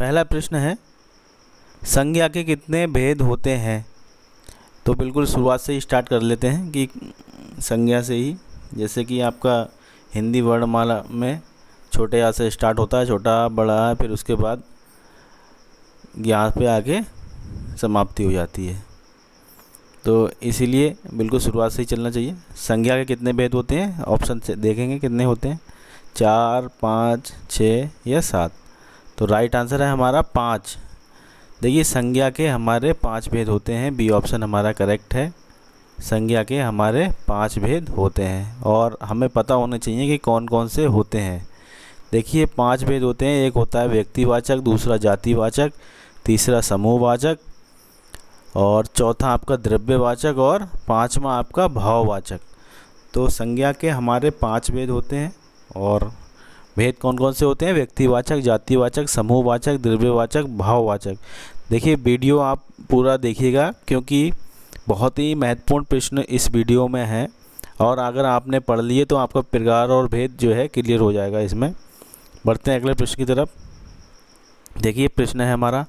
पहला प्रश्न है, संज्ञा के कितने भेद होते हैं। तो बिल्कुल शुरुआत से ही स्टार्ट कर लेते हैं कि संज्ञा से ही, जैसे कि आपका हिंदी वर्णमाला में छोटे आ से स्टार्ट होता है, छोटा बड़ा, फिर उसके बाद यहाँ पे आके समाप्ति हो जाती है। तो इसीलिए बिल्कुल शुरुआत से ही चलना चाहिए। संज्ञा के कितने भेद होते हैं, ऑप्शन से देखेंगे कितने होते हैं, 4, 5, 6 या 7। तो राइट आंसर है हमारा 5। देखिए संज्ञा के हमारे 5 भेद होते हैं, बी ऑप्शन हमारा करेक्ट है। संज्ञा के हमारे 5 भेद होते हैं और हमें पता होना चाहिए कि कौन कौन से होते हैं। देखिए 5 भेद होते हैं, एक होता है व्यक्तिवाचक, दूसरा जातिवाचक, तीसरा समूहवाचक और चौथा आपका द्रव्यवाचक और पांचवा आपका भाववाचक। तो संज्ञा के हमारे 5 भेद होते हैं और भेद कौन कौन से होते हैं, व्यक्तिवाचक, जातिवाचक, समूहवाचक, द्रव्यवाचक, भाववाचक। देखिए वीडियो आप पूरा देखिएगा क्योंकि बहुत ही महत्वपूर्ण प्रश्न इस वीडियो में है और अगर आपने पढ़ लिए तो आपका प्रकार और भेद जो है क्लियर हो जाएगा इसमें। बढ़ते हैं अगले प्रश्न की तरफ। देखिए प्रश्न है हमारा,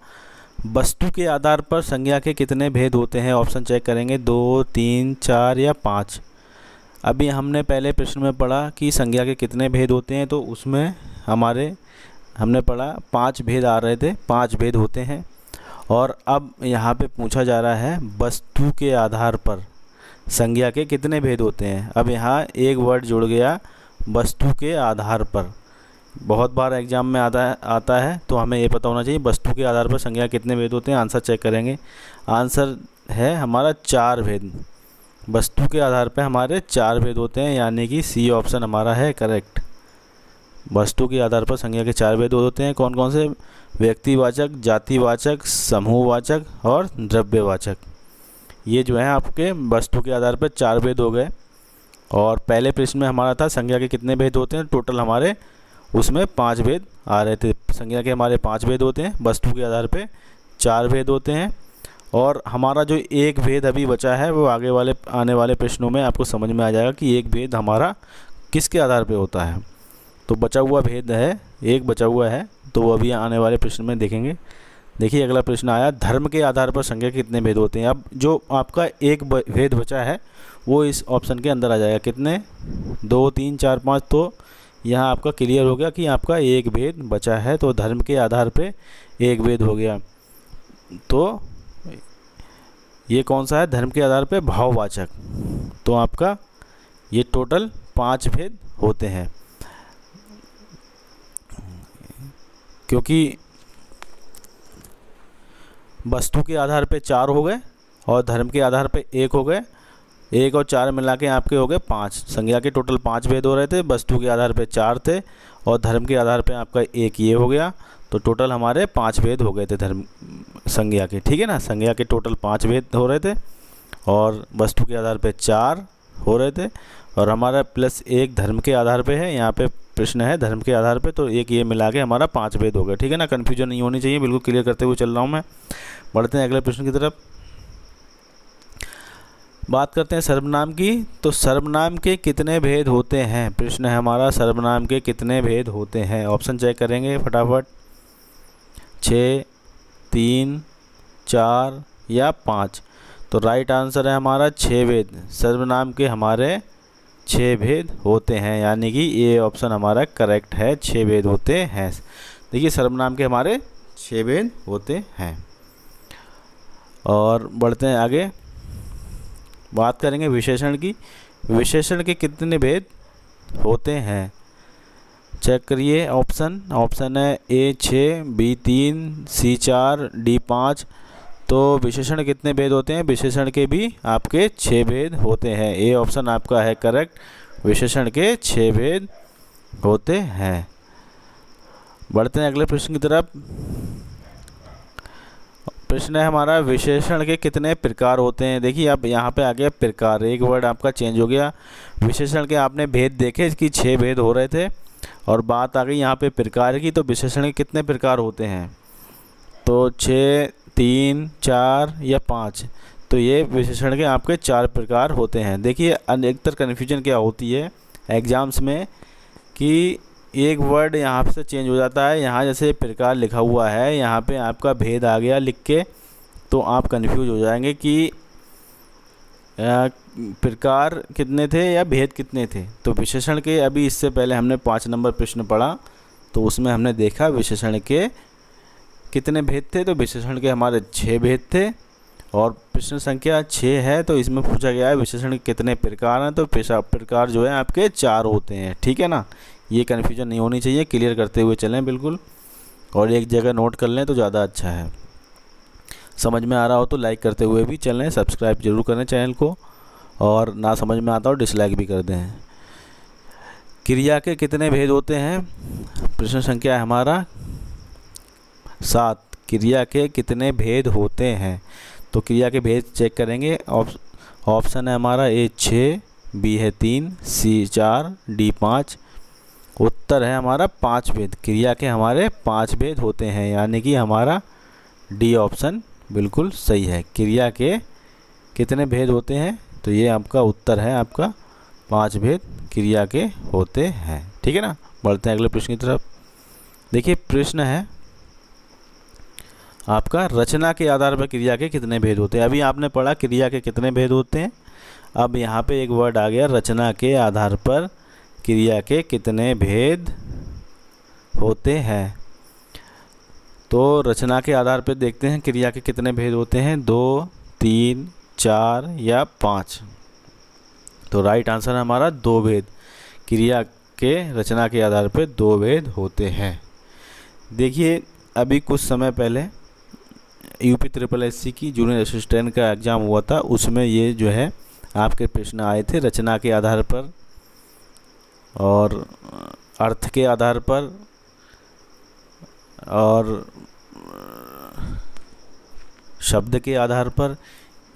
वस्तु के आधार पर संज्ञा के कितने भेद होते हैं। ऑप्शन चेक करेंगे, 2, 3, 4 या 5। अभी हमने पहले प्रश्न में पढ़ा कि संज्ञा के कितने भेद होते हैं, तो उसमें हमने पढ़ा 5 भेद आ रहे थे, 5 भेद होते हैं। और अब यहाँ पे पूछा जा रहा है वस्तु के आधार पर संज्ञा के कितने भेद होते हैं। अब यहाँ एक वर्ड जुड़ गया, वस्तु के आधार पर। बहुत बार एग्जाम में आता है तो हमें ये पता होना चाहिए वस्तु के आधार पर संज्ञा कितने भेद होते हैं। आंसर चेक करेंगे, आंसर है हमारा 4 भेद। वस्तु के आधार पर हमारे 4 भेद होते हैं, यानी कि सी ऑप्शन हमारा है करेक्ट। वस्तु के आधार पर संज्ञा के 4 भेद होते हैं। कौन कौन से, व्यक्तिवाचक, जातिवाचक, समूहवाचक और द्रव्यवाचक। ये जो है आपके वस्तु के आधार पर 4 भेद हो गए। और पहले प्रश्न में हमारा था संज्ञा के कितने भेद होते हैं, टोटल हमारे उसमें 5 भेद आ रहे थे। संज्ञा के हमारे 5 भेद होते हैं, वस्तु के आधार पे 4 भेद होते हैं। और हमारा जो एक भेद अभी बचा है वो आने वाले प्रश्नों में आपको समझ में आ जाएगा कि एक भेद हमारा किसके आधार पे होता है। तो बचा हुआ भेद है, एक बचा हुआ है, तो वो अभी आने वाले प्रश्न में देखेंगे। देखिए अगला प्रश्न आया, धर्म के आधार पर संज्ञा के कितने भेद होते हैं। अब जो आपका एक भेद बचा है वो इस ऑप्शन के अंदर आ जाएगा। कितने, 2, 3, 4, 5। तो यहाँ आपका क्लियर हो गया कि आपका एक भेद बचा है, तो धर्म के आधार पे एक भेद हो गया। तो ये कौन सा है, धर्म के आधार पे भाववाचक। तो आपका ये टोटल 5 भेद होते हैं, क्योंकि वस्तु के आधार पे 4 हो गए और धर्म के आधार पे 1 हो गए। 1 और 4 मिला के आपके हो गए 5। संज्ञा के टोटल 5 भेद हो रहे थे, वस्तु के आधार पे 4 थे और धर्म के आधार पे आपका 1 ये हो गया। तो टोटल हमारे 5 भेद हो गए थे धर्म संज्ञा के, ठीक है ना। संज्ञा के टोटल 5 भेद हो रहे थे और वस्तु के आधार पे 4 हो रहे थे और हमारा प्लस 1 धर्म के आधार पे है। यहाँ पे प्रश्न है धर्म के आधार पे, तो 1 ये मिला के हमारा 5 भेद हो गए, ठीक है ना। कन्फ्यूजन नहीं होनी चाहिए, बिल्कुल क्लियर करते हुए चल रहा हूँ मैं। बढ़ते हैं अगले प्रश्न की तरफ। बात करते हैं सर्वनाम की। तो सर्वनाम के कितने भेद होते हैं, प्रश्न है हमारा, सर्वनाम के कितने भेद होते हैं। ऑप्शन चेक करेंगे फटाफट, 6, 3, 4 या 5। तो राइट आंसर है हमारा 6 भेद। सर्वनाम के हमारे 6 भेद होते हैं, यानी कि ये ऑप्शन हमारा करेक्ट है, 6 भेद होते हैं। देखिए सर्वनाम के हमारे 6 भेद होते हैं। और बढ़ते हैं आगे, बात करेंगे विशेषण की। विशेषण के कितने भेद होते हैं, चेक करिए। ऑप्शन है ए 6, बी 3, सी 4, डी 5। तो विशेषण कितने भेद होते हैं, विशेषण के भी आपके 6 भेद होते हैं। ए ऑप्शन आपका है करेक्ट, विशेषण के 6 भेद होते हैं। बढ़ते हैं अगले प्रश्न की तरफ। प्रश्न है हमारा, विशेषण के कितने प्रकार होते हैं। देखिए अब यहाँ पे आ गया प्रकार, एक वर्ड आपका चेंज हो गया। विशेषण के आपने भेद देखे, इसकी 6 भेद हो रहे थे और बात आ गई यहाँ पे प्रकार की। तो विशेषण के कितने प्रकार होते हैं, तो 6, 3, 4 या 5। तो ये विशेषण के आपके 4 प्रकार होते हैं। देखिए अधिकतर कन्फ्यूजन क्या होती है एग्ज़ाम्स में कि एक वर्ड यहाँ से चेंज हो जाता है। यहाँ जैसे प्रकार लिखा हुआ है, यहाँ पे आपका भेद आ गया लिख के, तो आप कंफ्यूज हो जाएंगे कि प्रकार कितने थे या भेद कितने थे। तो विशेषण के, अभी इससे पहले हमने 5 नंबर प्रश्न पढ़ा, तो उसमें हमने देखा विशेषण के कितने भेद थे। तो विशेषण के हमारे 6 भेद थे, और प्रश्न संख्या 6 है, तो इसमें पूछा गया है विशेषण के कितने प्रकार हैं। तो प्रकार जो है आपके 4 होते हैं, ठीक है ना। ये कन्फ्यूजन नहीं होनी चाहिए, क्लियर करते हुए चलें बिल्कुल, और एक जगह नोट कर लें तो ज़्यादा अच्छा है। समझ में आ रहा हो तो लाइक करते हुए भी चलें, सब्सक्राइब जरूर करें चैनल को, और ना समझ में आता हो डिसलाइक भी कर दें। क्रिया के कितने भेद होते हैं, प्रश्न संख्या है हमारा 7। क्रिया के कितने भेद होते हैं, तो क्रिया के भेद चेक करेंगे। ऑप्शन है हमारा ए 6, बी है 3, सी 4, डी 5। उत्तर है हमारा 5 भेद। क्रिया के हमारे 5 भेद होते हैं, यानी कि हमारा डी ऑप्शन बिल्कुल सही है। क्रिया के कितने भेद होते हैं, तो ये आपका उत्तर है, आपका 5 भेद क्रिया के होते हैं, ठीक है ना। बढ़ते हैं अगले प्रश्न की तरफ। देखिए प्रश्न है आपका रचना के आधार पर क्रिया के कितने भेद होते हैं। अभी आपने पढ़ा क्रिया के कितने भेद होते हैं, अब यहाँ पे एक वर्ड आ गया रचना के आधार पर क्रिया के कितने भेद होते हैं। तो रचना के आधार पर देखते हैं क्रिया के कितने भेद होते हैं, 2, 3, 4 या 5। तो राइट आंसर है हमारा 2 भेद। क्रिया के रचना के आधार पर 2 भेद होते हैं। देखिए अभी कुछ समय पहले यूपी SSSC की जूनियर असिस्टेंट का एग्ज़ाम हुआ था, उसमें ये जो है आपके प्रश्न आए थे रचना के आधार पर और अर्थ के आधार पर और शब्द के आधार पर।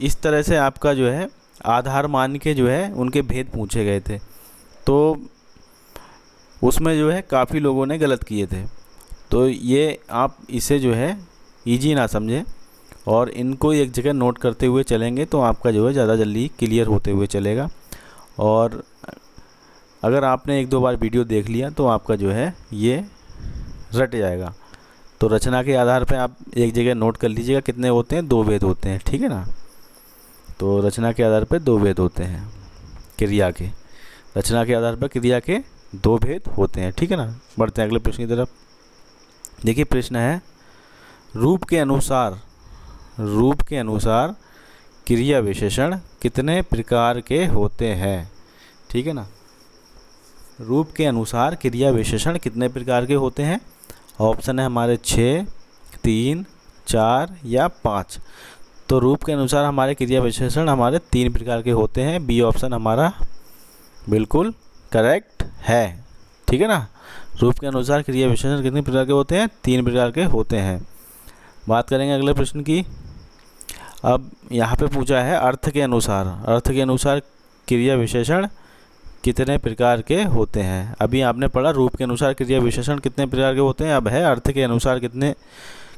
इस तरह से आपका जो है आधार मान के जो है उनके भेद पूछे गए थे। तो उसमें जो है काफ़ी लोगों ने गलत किए थे। तो ये आप इसे जो है इजी ना समझें, और इनको एक जगह नोट करते हुए चलेंगे तो आपका जो है ज़्यादा जल्दी क्लियर होते हुए चलेगा। और अगर आपने 1-2 बार वीडियो देख लिया तो आपका जो है ये रट जाएगा। तो रचना के आधार पर आप एक जगह नोट कर लीजिएगा कितने होते हैं, 2 भेद होते हैं, ठीक है ना। तो रचना के आधार पर 2 भेद होते हैं क्रिया के, रचना के आधार पर क्रिया के 2 भेद होते हैं, ठीक है ना। बढ़ते हैं अगले प्रश्न की तरफ। देखिए प्रश्न है रूप के अनुसार क्रिया विशेषण कितने प्रकार के होते हैं, ठीक है ना। रूप के अनुसार क्रिया विशेषण कितने प्रकार के होते हैं। ऑप्शन है हमारे 6, 3, 4 या 5। तो रूप के अनुसार हमारे क्रिया विशेषण हमारे 3 प्रकार के होते हैं। बी ऑप्शन हमारा बिल्कुल करेक्ट है, ठीक है ना। रूप के अनुसार क्रिया विशेषण कितने प्रकार के होते हैं, 3 प्रकार के होते हैं। बात करेंगे अगले प्रश्न की। अब यहाँ पे पूछा है अर्थ के अनुसार क्रिया विशेषण कितने प्रकार के होते हैं। अभी आपने पढ़ा रूप के अनुसार क्रिया विशेषण कितने प्रकार के होते हैं, अब है अर्थ के अनुसार कितने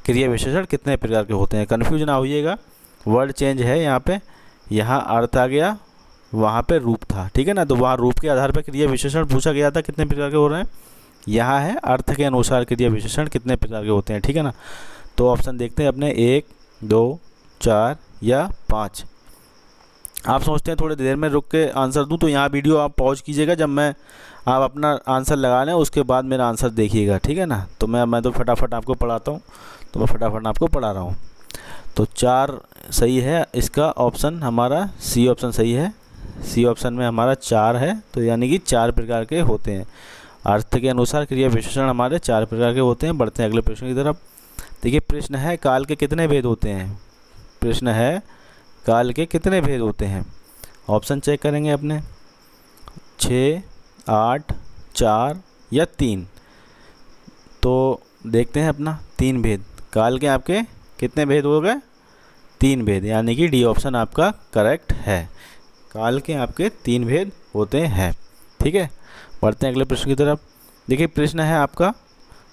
क्रिया विशेषण कितने प्रकार के होते हैं। कन्फ्यूज ना होइएगा, वर्ड चेंज है यहाँ पे, यहाँ अर्थ आ गया, वहाँ पे रूप था, ठीक है ना। तो वहाँ रूप के आधार पर क्रिया विशेषण पूछा गया था कितने प्रकार के हो रहे हैं, यहाँ है अर्थ के अनुसार क्रिया विशेषण कितने प्रकार के होते हैं, ठीक है ना। तो ऑप्शन देखते हैं अपने 1, 2, 4 या 5। आप सोचते हैं थोड़ी देर में रुक के आंसर दूं, तो यहाँ वीडियो आप पॉज कीजिएगा, जब मैं आप अपना आंसर लगा लें उसके बाद मेरा आंसर देखिएगा, ठीक है ना। तो मैं तो फटाफट आपको पढ़ाता हूँ, तो मैं फटाफट आपको पढ़ा रहा हूँ। तो 4 सही है, इसका ऑप्शन हमारा सी ऑप्शन सही है। सी ऑप्शन में हमारा 4 है, तो यानी कि 4 प्रकार के होते हैं। अर्थ के अनुसार क्रिया विशेषण हमारे 4 प्रकार के होते हैं। बढ़ते हैं अगले प्रश्न की तरफ। देखिए प्रश्न है काल के कितने भेद होते हैं। प्रश्न है काल के कितने भेद होते हैं। ऑप्शन चेक करेंगे अपने 6, 8, 4 या 3। तो देखते हैं अपना 3 भेद। काल के आपके कितने भेद हो गए, 3 भेद, यानी कि डी ऑप्शन आपका करेक्ट है। काल के आपके 3 भेद होते हैं, ठीक है। बढ़ते हैं अगले प्रश्न की तरफ। देखिए प्रश्न है आपका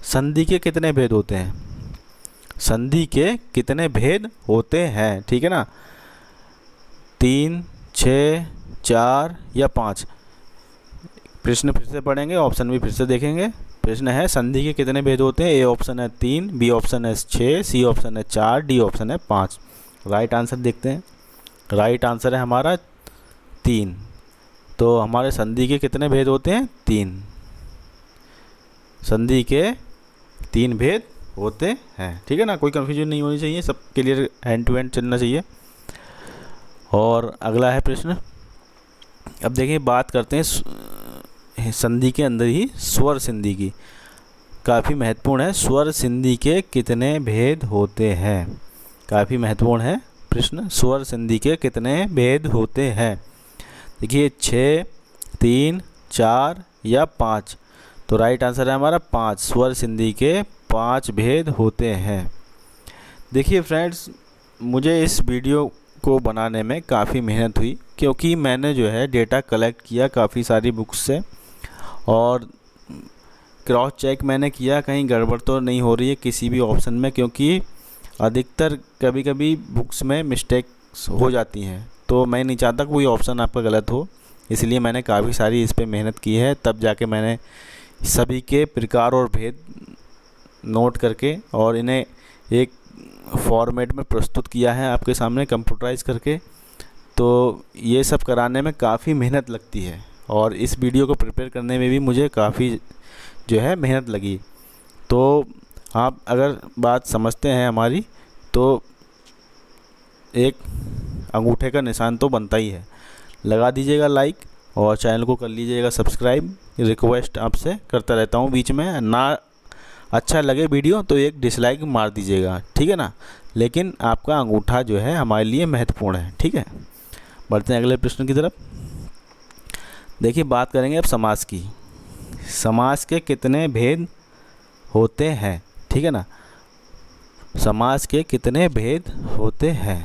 संधि के कितने भेद होते हैं। संधि के कितने भेद होते हैं, ठीक है ना। 3, 6, 4 या 5। प्रश्न फिर से पढ़ेंगे, ऑप्शन भी फिर से देखेंगे। प्रश्न है संधि के कितने भेद होते हैं। ए ऑप्शन है 3, बी ऑप्शन है 6, सी ऑप्शन है 4, डी ऑप्शन है 5। राइट आंसर देखते हैं। राइट आंसर है हमारा 3। तो हमारे संधि के कितने भेद होते हैं, 3। संधि के 3 भेद होते हैं, ठीक है ना। कोई कन्फ्यूजन नहीं होनी चाहिए, सब क्लियर हैंड टू हैंड चलना चाहिए। और अगला है प्रश्न। अब देखिए बात करते हैं संधि के अंदर ही स्वर संधि की, काफ़ी महत्वपूर्ण है। स्वर संधि के कितने भेद होते हैं, काफ़ी महत्वपूर्ण है प्रश्न। स्वर संधि के कितने भेद होते हैं। देखिए 6, 3, 4 या 5। तो राइट आंसर है हमारा 5। स्वर संधि के 5 भेद होते हैं। देखिए फ्रेंड्स, मुझे इस वीडियो को बनाने में काफ़ी मेहनत हुई, क्योंकि मैंने जो है डेटा कलेक्ट किया काफ़ी सारी बुक्स से, और क्रॉस चेक मैंने किया कहीं गड़बड़ तो नहीं हो रही है किसी भी ऑप्शन में, क्योंकि अधिकतर कभी कभी बुक्स में मिस्टेक्स हो जाती हैं। तो मैं नहीं चाहता कोई ऑप्शन आपका गलत हो, इसलिए मैंने काफ़ी सारी इस पे मेहनत की है। तब जाके मैंने सभी के प्रकार और भेद नोट करके और इन्हें एक फॉर्मेट में प्रस्तुत किया है आपके सामने कंप्यूटराइज करके। तो ये सब कराने में काफ़ी मेहनत लगती है, और इस वीडियो को प्रिपेयर करने में भी मुझे काफ़ी जो है मेहनत लगी। तो आप अगर बात समझते हैं हमारी, तो एक अंगूठे का निशान तो बनता ही है। लगा दीजिएगा लाइक और चैनल को कर लीजिएगा सब्सक्राइब। रिक्वेस्ट आपसे करता रहता हूँ बीच में। ना अच्छा लगे वीडियो तो एक डिसलाइक मार दीजिएगा, ठीक है ना। लेकिन आपका अंगूठा जो है हमारे लिए महत्वपूर्ण है, ठीक है। बढ़ते हैं अगले प्रश्न की तरफ। देखिए बात करेंगे अब समास की। समास के कितने भेद होते हैं, ठीक है ना। समास के कितने भेद होते हैं।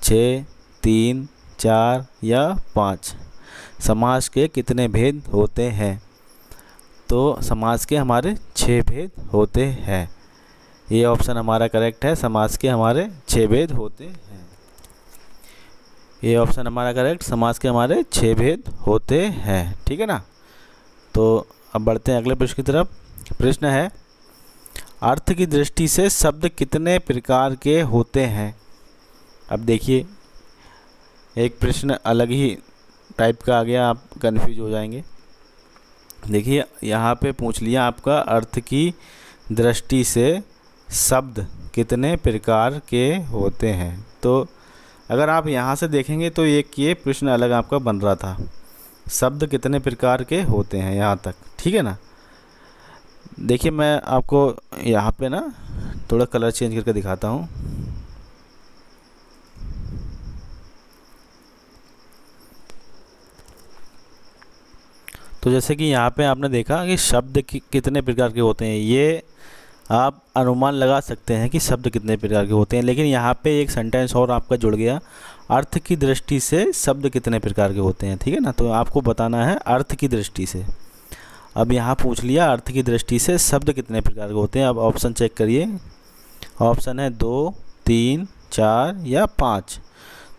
6, 3, 4 या 5। समास के कितने भेद होते हैं। तो समास के हमारे 6 भेद होते हैं। ये ऑप्शन हमारा करेक्ट है। समास के हमारे 6 भेद होते हैं। ये ऑप्शन हमारा करेक्ट, समास के हमारे 6 भेद होते हैं, ठीक है ना। तो अब बढ़ते हैं अगले प्रश्न की तरफ। प्रश्न है अर्थ की दृष्टि से शब्द कितने प्रकार के होते हैं। अब देखिए एक प्रश्न अलग ही टाइप का आ गया, आप कंफ्यूज हो जाएंगे। देखिए यहाँ पे पूछ लिया आपका अर्थ की दृष्टि से शब्द कितने प्रकार के होते हैं। तो अगर आप यहाँ से देखेंगे तो एक ये प्रश्न अलग आपका बन रहा था, शब्द कितने प्रकार के होते हैं यहाँ तक, ठीक है ना। देखिए मैं आपको यहाँ पे ना थोड़ा कलर चेंज करके दिखाता हूँ। तो जैसे कि यहाँ पे आपने देखा कि शब्द कितने प्रकार के होते हैं, ये आप अनुमान लगा सकते हैं कि शब्द कितने प्रकार के होते हैं। लेकिन यहाँ पे एक सेंटेंस और आपका जुड़ गया, अर्थ की दृष्टि से शब्द कितने प्रकार के होते हैं, ठीक है ना। तो आपको बताना है अर्थ की दृष्टि से। अब यहाँ पूछ लिया अर्थ की दृष्टि से शब्द कितने प्रकार के होते हैं। अब ऑप्शन चेक करिए। ऑप्शन है 2, 3, 4 या 5।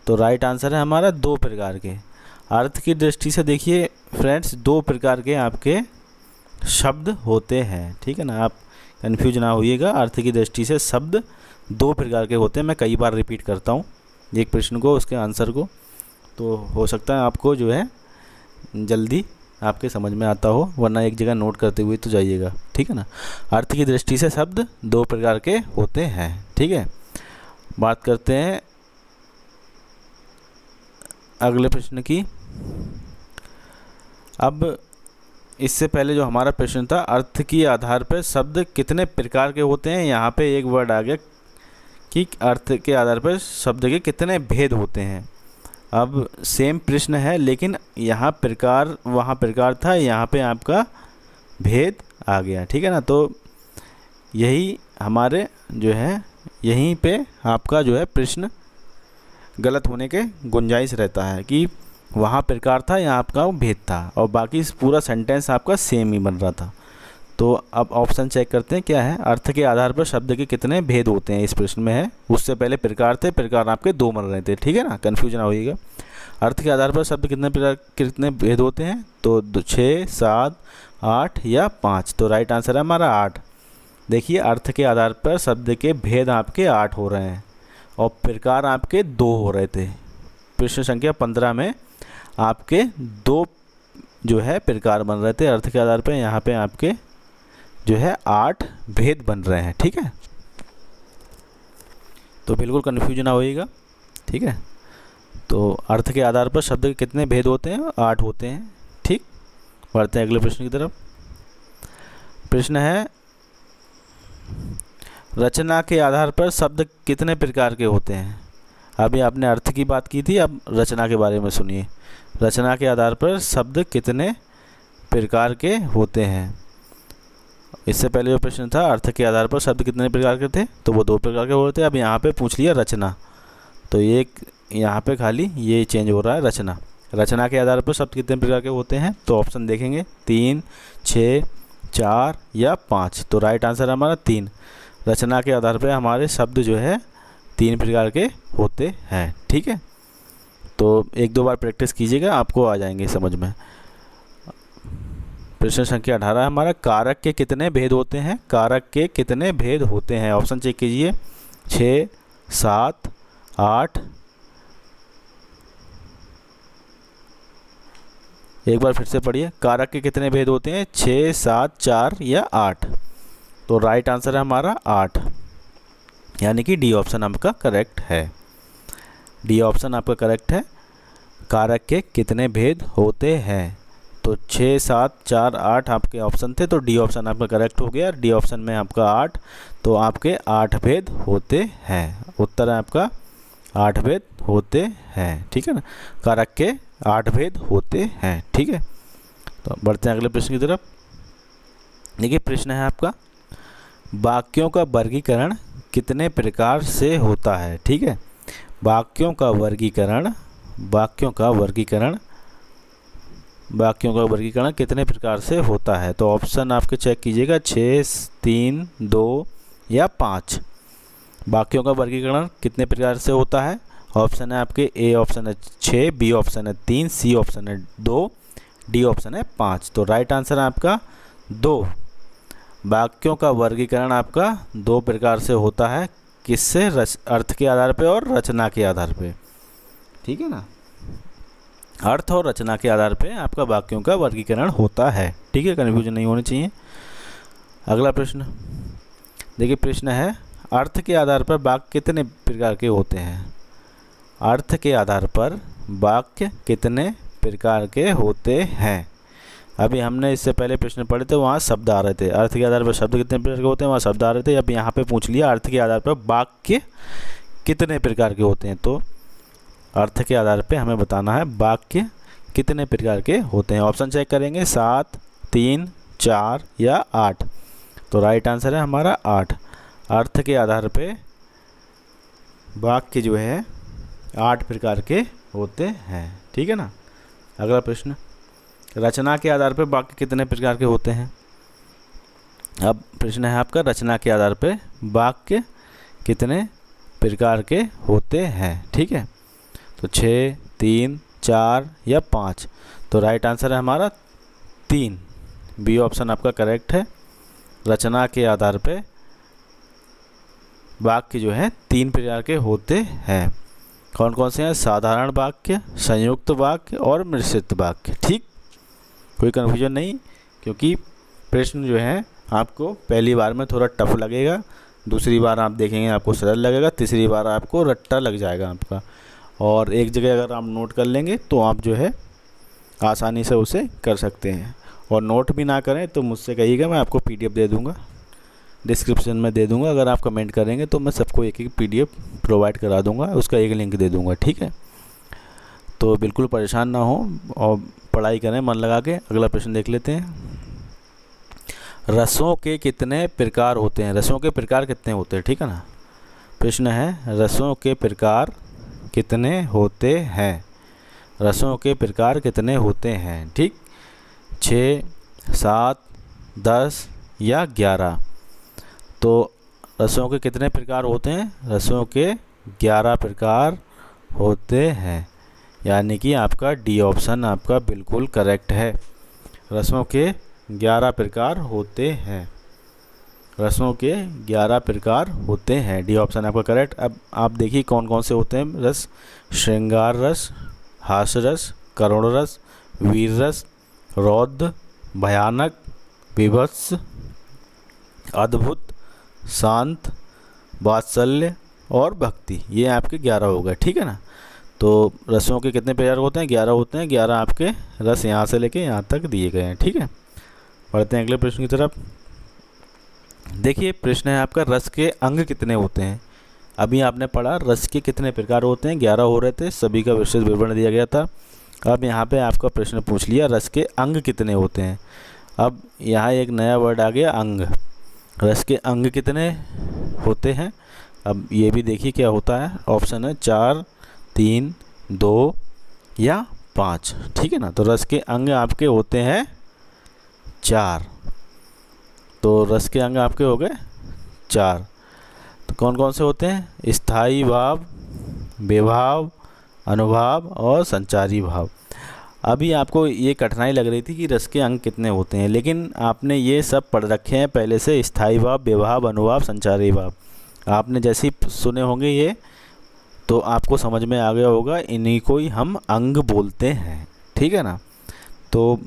तो राइट आंसर है हमारा 2 प्रकार के। अर्थ की दृष्टि से देखिए फ्रेंड्स 2 प्रकार के आपके शब्द होते हैं, ठीक है ना। आप कन्फ्यूज ना होइएगा, अर्थ की दृष्टि से शब्द 2 प्रकार के होते हैं। मैं कई बार रिपीट करता हूँ एक प्रश्न को, उसके आंसर को, तो हो सकता है आपको जो है जल्दी आपके समझ में आता हो, वरना एक जगह नोट करते हुए तो जाइएगा, ठीक है ना। अर्थ की दृष्टि से शब्द 2 प्रकार के होते हैं, ठीक है। बात करते हैं अगले प्रश्न की। अब इससे पहले जो हमारा प्रश्न था अर्थ के आधार पर शब्द कितने प्रकार के होते हैं, यहाँ पे एक वर्ड आ गया कि अर्थ के आधार पर शब्द के कितने भेद होते हैं। अब सेम प्रश्न है, लेकिन यहाँ प्रकार वहाँ प्रकार था, यहाँ पे आपका भेद आ गया, ठीक है ना। तो यही हमारे जो है यहीं पे आपका जो है प्रश्न गलत होने के गुंजाइश रहता है कि वहाँ प्रकार था, यहाँ आपका भेद था, और बाकी पूरा सेंटेंस आपका सेम ही बन रहा था। तो अब ऑप्शन चेक करते हैं क्या है। अर्थ के आधार पर शब्द के कितने भेद होते हैं इस प्रश्न में है। उससे पहले प्रकार थे, प्रकार आपके 2 बन रहे थे, ठीक है ना, कन्फ्यूज ना होइएगा। अर्थ के आधार पर शब्द कितने भेद होते हैं, तो 6, 7, 8 या 5। तो राइट आंसर है हमारा 8। देखिए अर्थ के आधार पर शब्द के भेद आपके 8 हो रहे हैं और प्रकार आपके 2 हो रहे थे। प्रश्न संख्या 15 में आपके 2 जो है प्रकार बन रहे थे अर्थ के आधार पर, यहाँ पे आपके जो है 8 भेद बन रहे हैं। ठीक है, तो बिल्कुल कन्फ्यूजन ना होइएगा। ठीक है, तो अर्थ के आधार पर शब्द के कितने भेद होते हैं? 8 होते हैं। ठीक, बढ़ते हैं अगले प्रश्न की तरफ। प्रश्न है रचना के आधार पर शब्द कितने प्रकार के होते हैं? अभी आपने अर्थ की बात की थी, अब रचना के बारे में सुनिए। रचना के आधार पर शब्द कितने प्रकार के होते हैं? इससे पहले जो प्रश्न था अर्थ के आधार पर शब्द कितने प्रकार के थे, तो वो 2 प्रकार के होते हैं। अब यहाँ पे पूछ लिया रचना, तो एक यहाँ पे खाली ये चेंज हो रहा है रचना। रचना के आधार पर शब्द कितने प्रकार के होते हैं? तो ऑप्शन देखेंगे 3, 6, 4 या 5। तो राइट आंसर हमारा 3। रचना के आधार पर हमारे शब्द जो है 3 प्रकार के होते हैं। ठीक है, तो 1-2 बार प्रैक्टिस कीजिएगा, आपको आ जाएंगे समझ में। प्रश्न संख्या 18 हमारा कारक के कितने भेद होते हैं? कारक के कितने भेद होते हैं? ऑप्शन चेक कीजिए 6, 7, 8। एक बार फिर से पढ़िए, कारक के कितने भेद होते हैं? 6, 7, 4 या 8। तो राइट आंसर है हमारा 8, यानी कि डी ऑप्शन आपका करेक्ट है। डी ऑप्शन आपका करेक्ट है। कारक के कितने भेद होते हैं? तो 6, 7, 4, 8 आपके ऑप्शन थे, तो डी ऑप्शन आपका करेक्ट हो गया। डी ऑप्शन में आपका 8, तो आपके 8 भेद होते हैं। उत्तर है आपका 8 भेद होते हैं। ठीक है ना, कारक के 8 भेद होते हैं। ठीक है, तो बढ़ते हैं अगले प्रश्न की तरफ। देखिए प्रश्न है आपका वाक्यों का वर्गीकरण कितने प्रकार से होता है? ठीक है, वाक्यों का वर्गीकरण कितने प्रकार से होता है? तो ऑप्शन आपके चेक कीजिएगा 6, 3, 2 या 5। वाक्यों का वर्गीकरण कितने प्रकार से होता है? ऑप्शन है आपके ए ऑप्शन है 6, बी ऑप्शन है 3, सी ऑप्शन है 2, डी ऑप्शन है 5। तो राइट आंसर है आपका 2। वाक्यों का वर्गीकरण आपका 2 प्रकार से होता है। किससे? अर्थ के आधार पे और रचना के आधार पे। ठीक है ना, अर्थ और रचना के आधार पे आपका वाक्यों का वर्गीकरण होता है। ठीक है, कन्फ्यूजन नहीं होनी चाहिए। अगला प्रश्न देखिए, प्रश्न है अर्थ के आधार पर वाक्य कितने प्रकार के होते हैं? अर्थ के आधार पर वाक्य कितने प्रकार के होते हैं? अभी हमने इससे पहले प्रश्न पढ़े थे, वहाँ शब्द आ रहे थे। अर्थ के आधार पर शब्द कितने प्रकार के होते हैं, वहाँ शब्द आ रहे थे। अब यहाँ पे पूछ लिया अर्थ के आधार पर वाक्य कितने प्रकार के होते हैं। तो अर्थ के आधार पे हमें बताना है वाक्य कितने प्रकार के होते हैं। ऑप्शन चेक करेंगे 7, 3, 4 या 8। तो राइट आंसर है हमारा 8। अर्थ के आधार पे वाक्य जो है 8 प्रकार के होते हैं। ठीक है ना। अगला प्रश्न, रचना के आधार पर वाक्य कितने प्रकार के होते हैं? अब प्रश्न है आपका रचना के आधार पर वाक्य कितने प्रकार के होते हैं। ठीक है, तो 6, 3, 4 या 5। तो राइट आंसर है हमारा 3, बी ऑप्शन आपका करेक्ट है। रचना के आधार पे वाक्य जो है 3 प्रकार के होते हैं। कौन कौन से हैं? साधारण वाक्य, संयुक्त वाक्य और मिश्रित वाक्य। ठीक, कोई कन्फ्यूजन नहीं, क्योंकि प्रश्न जो है आपको पहली बार में थोड़ा टफ लगेगा, दूसरी बार आप देखेंगे आपको सरल लगेगा, तीसरी बार आपको रट्टा लग जाएगा आपका। और एक जगह अगर आप नोट कर लेंगे तो आप जो है आसानी से उसे कर सकते हैं। और नोट भी ना करें तो मुझसे कहिएगा, मैं आपको पीडीएफ दे दूँगा, डिस्क्रिप्शन में दे दूँगा। अगर आप कमेंट करेंगे तो मैं सबको एक एक पीडीएफ प्रोवाइड करा दूँगा, उसका एक लिंक दे दूँगा। ठीक है, तो बिल्कुल परेशान ना हो और पढ़ाई करें मन लगा के। अगला प्रश्न देख लेते हैं। रसों के कितने प्रकार होते हैं? रसों के प्रकार कितने होते हैं? ठीक है ना। प्रश्न है रसों के प्रकार कितने होते हैं? रसों के प्रकार कितने होते हैं? ठीक, 6, 7, 10 या 11। तो रसों के कितने प्रकार होते हैं? रसों के 11 प्रकार होते हैं, यानी कि आपका डी ऑप्शन आपका बिल्कुल करेक्ट है। रसों के 11 प्रकार होते हैं। रसों के 11 प्रकार होते हैं। डी ऑप्शन आपका करेक्ट। अब आप देखिए कौन कौन से होते हैं रस। श्रृंगार रस, हास्य रस, करुण रस, वीर रस, रौद्र, भयानक, विभत्स, अद्भुत, शांत, वात्सल्य और भक्ति। ये आपके 11 हो गए, ठीक है ना। तो रसों के कितने प्रकार होते हैं? 11 होते हैं। 11 आपके रस यहाँ से लेके यहाँ तक दिए गए हैं, ठीक है। पढ़ते हैं अगले प्रश्न की तरफ। देखिए प्रश्न है आपका, रस के अंग कितने होते हैं? अभी आपने पढ़ा रस के कितने प्रकार होते हैं, 11 हो रहे थे, सभी का विशेष विवरण दिया गया था। अब यहाँ पे आपका प्रश्न पूछ लिया रस के अंग कितने होते हैं। अब यहाँ एक नया वर्ड आ गया, अंग। रस के अंग कितने होते हैं? अब ये भी देखिए क्या होता है। ऑप्शन है 4, 3, 2 या 5, ठीक है ना। तो रस के अंग आपके होते हैं 4। तो रस के अंग आपके हो गए 4। तो कौन कौन से होते हैं? स्थायी भाव, विभाव, अनुभाव और संचारी भाव। अभी आपको ये कठिनाई लग रही थी कि रस के अंग कितने होते हैं, लेकिन आपने ये सब पढ़ रखे हैं पहले से। स्थायी भाव, विभाव, अनुभाव, संचारी भाव आपने जैसे ही सुने होंगे ये, तो आपको समझ में आ गया होगा इन्हीं को ही हम अंग बोलते हैं, ठीक है ना। तो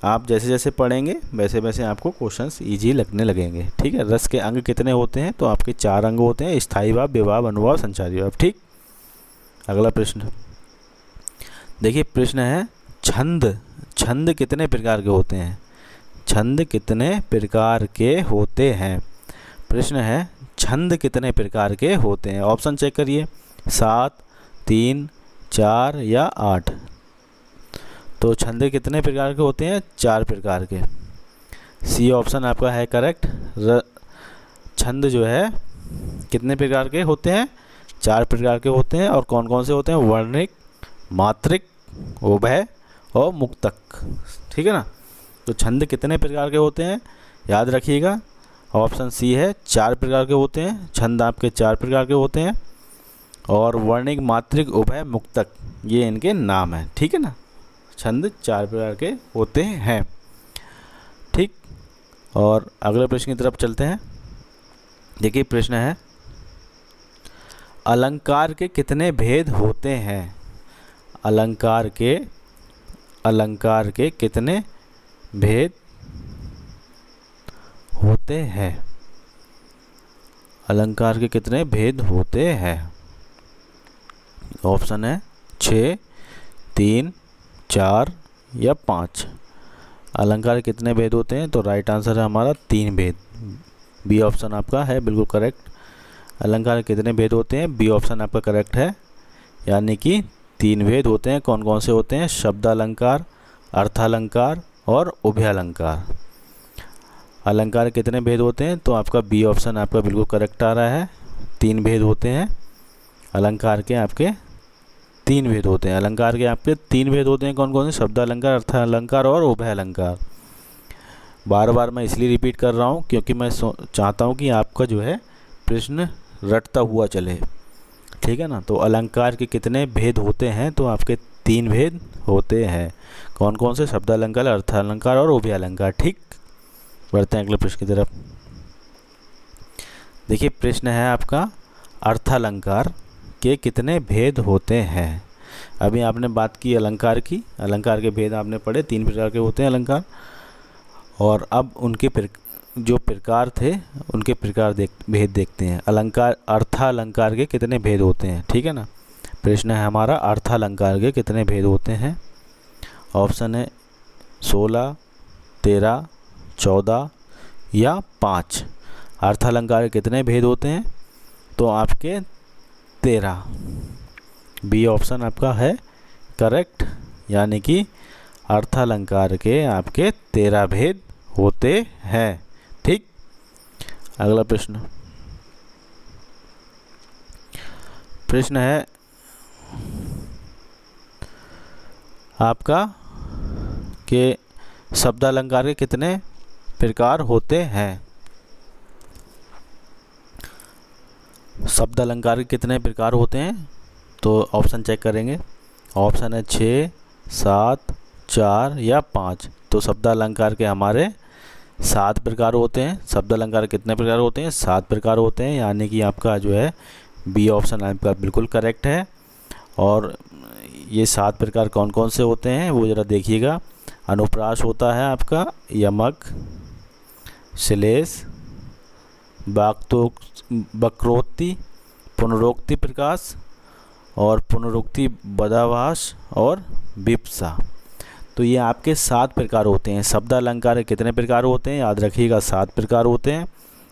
आप जैसे जैसे पढ़ेंगे वैसे वैसे आपको क्वेश्चंस इजी लगने लगेंगे, ठीक है। रस के अंग कितने होते हैं? तो आपके 4 अंग होते हैं, स्थायी भाव, विभाव, अनुभाव, संचारी भाव, ठीक। अगला प्रश्न देखिए, प्रश्न है छंद। छंद कितने प्रकार के होते हैं? छंद कितने प्रकार के होते हैं? प्रश्न है छंद कितने प्रकार के होते हैं? ऑप्शन चेक करिए, 7, 3, 4 या 8। तो छंद कितने प्रकार के होते हैं? 4 प्रकार के। सी ऑप्शन आपका है करेक्ट। छंद जो है कितने प्रकार के होते हैं? 4 प्रकार के होते हैं। और कौन कौन से होते हैं? वर्णिक, मात्रिक, उभय और मुक्तक, ठीक है ना। तो छंद कितने प्रकार के होते हैं याद रखिएगा। ऑप्शन सी है 4 प्रकार के होते हैं। छंद आपके 4 प्रकार के होते हैं। और वर्णिक, मात्रिक, उभय, मुक्तक ये इनके नाम हैं, ठीक है ना। छंद 4 प्रकार के होते हैं, ठीक। और अगले प्रश्न की तरफ चलते हैं। देखिए प्रश्न है, अलंकार के कितने भेद होते हैं? अलंकार के कितने भेद होते हैं? अलंकार के कितने भेद होते हैं? ऑप्शन है 6, 3, 4 या 5। अलंकार के कितने भेद होते हैं? तो राइट आंसर है हमारा 3 भेद। बी ऑप्शन आपका है बिल्कुल करेक्ट। अलंकार के कितने भेद होते हैं? बी ऑप्शन आपका करेक्ट है, यानी कि 3 भेद होते हैं। कौन कौन से होते हैं? शब्दालंकार, अर्थालंकार और उभयालंकार। अलंकार कितने भेद होते हैं? तो आपका बी ऑप्शन आपका बिल्कुल करेक्ट आ रहा है। 3 भेद होते हैं अलंकार के, आपके 3 भेद होते हैं। अलंकार के आपके 3 भेद होते हैं। कौन कौन से? शब्दालंकार, अर्थालंकार और उभयालंकार। बार बार मैं इसलिए रिपीट कर रहा हूँ क्योंकि मैं चाहता हूँ कि आपका जो है प्रश्न रटता हुआ चले, ठीक है ना। तो अलंकार के कितने भेद होते हैं? तो आपके 3 भेद होते हैं। कौन कौन से? शब्दालंकार, अर्थालंकार और उभयालंकार, ठीक। बढ़ते हैं अगले प्रश्न की तरफ। देखिए प्रश्न है आपका, अर्थालंकार के कितने भेद होते हैं? अभी आपने बात की अलंकार की, अलंकार के भेद आपने पढ़े, 3 प्रकार के होते हैं अलंकार। और अब उनके जो प्रकार थे उनके प्रकार भेद देखते हैं। अलंकार, अर्थालंकार के कितने भेद होते हैं, ठीक है ना। प्रश्न है हमारा, अर्थालंकार के कितने भेद होते हैं? ऑप्शन है 16, 13, 14 या 5। अर्थालंकार के कितने भेद होते हैं? तो आपके 13। बी ऑप्शन आपका है करेक्ट, यानी कि अर्थालंकार के आपके 13 भेद होते हैं, ठीक। अगला प्रश्न, प्रश्न है आपका कि शब्दालंकार के कितने प्रकार होते हैं? शब्दालंकार के कितने प्रकार होते हैं? तो ऑप्शन चेक करेंगे। ऑप्शन है 6, 7, 4 या 5। तो शब्द अलंकार के हमारे 7 प्रकार होते हैं। शब्द अलंकार कितने प्रकार होते हैं? 7 प्रकार होते हैं, यानी कि आपका जो है बी ऑप्शन आपका बिल्कुल करेक्ट है। और ये 7 प्रकार कौन कौन से होते हैं वो ज़रा देखिएगा। अनुप्रास होता है आपका, यमक, श्लेष, वक्रोक्ति, पुनरोक्ति प्रकाश और पुनरोक्ति बदाभास और विप्सा। तो ये आपके 7 प्रकार होते हैं। शब्द अलंकार के कितने प्रकार होते हैं? याद रखिएगा 7 प्रकार होते हैं।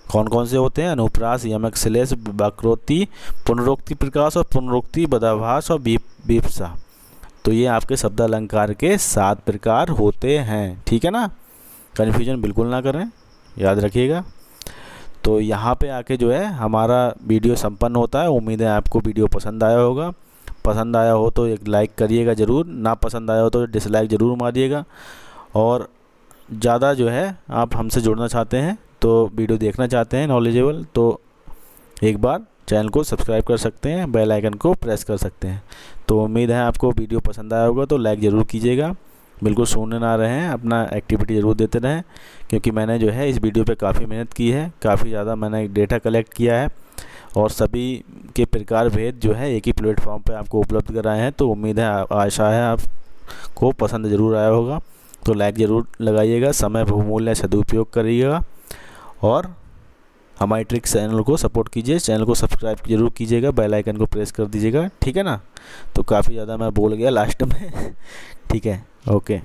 कौन कौन से होते हैं? अनुप्रास, यमक, श्लेष, वक्रोक्ति, पुनरोक्ति प्रकाश और पुनरोक्ति बदाभास और विप्सा। तो ये आपके शब्द अलंकार के 7 प्रकार होते हैं। ठीक है ना, कन्फ्यूजन बिल्कुल ना करें, याद रखिएगा। तो यहाँ पे आके जो है हमारा वीडियो संपन्न होता है। उम्मीद है आपको वीडियो पसंद आया होगा। पसंद आया हो तो एक लाइक करिएगा ज़रूर, ना पसंद आया हो तो डिसलाइक ज़रूर मारिएगा। और ज़्यादा जो है आप हमसे जुड़ना चाहते हैं, तो वीडियो देखना चाहते हैं नॉलेजेबल, तो एक बार चैनल को सब्सक्राइब कर सकते हैं, बेल आइकन को प्रेस कर सकते हैं। तो उम्मीद है आपको वीडियो पसंद आया होगा, तो लाइक ज़रूर कीजिएगा। बिल्कुल सुनने ना रहें, अपना एक्टिविटी ज़रूर देते रहें, क्योंकि मैंने जो है इस वीडियो पे काफ़ी मेहनत की है, काफ़ी ज़्यादा मैंने डेटा कलेक्ट किया है और सभी के प्रकार भेद जो है एक ही प्लेटफॉर्म पे आपको उपलब्ध कराए हैं। तो उम्मीद है, आशा है आपको पसंद ज़रूर आया होगा। तो लाइक ज़रूर लगाइएगा, समय बहुमूल्य सदुपयोग करिएगा और हमारी ट्रिक्स चैनल को सपोर्ट कीजिए। चैनल को सब्सक्राइब ज़रूर कीजिएगा, बेल आइकन को प्रेस कर दीजिएगा। ठीक है ना, तो काफ़ी ज़्यादा मैं बोल गया लास्ट में। ठीक है, ओके।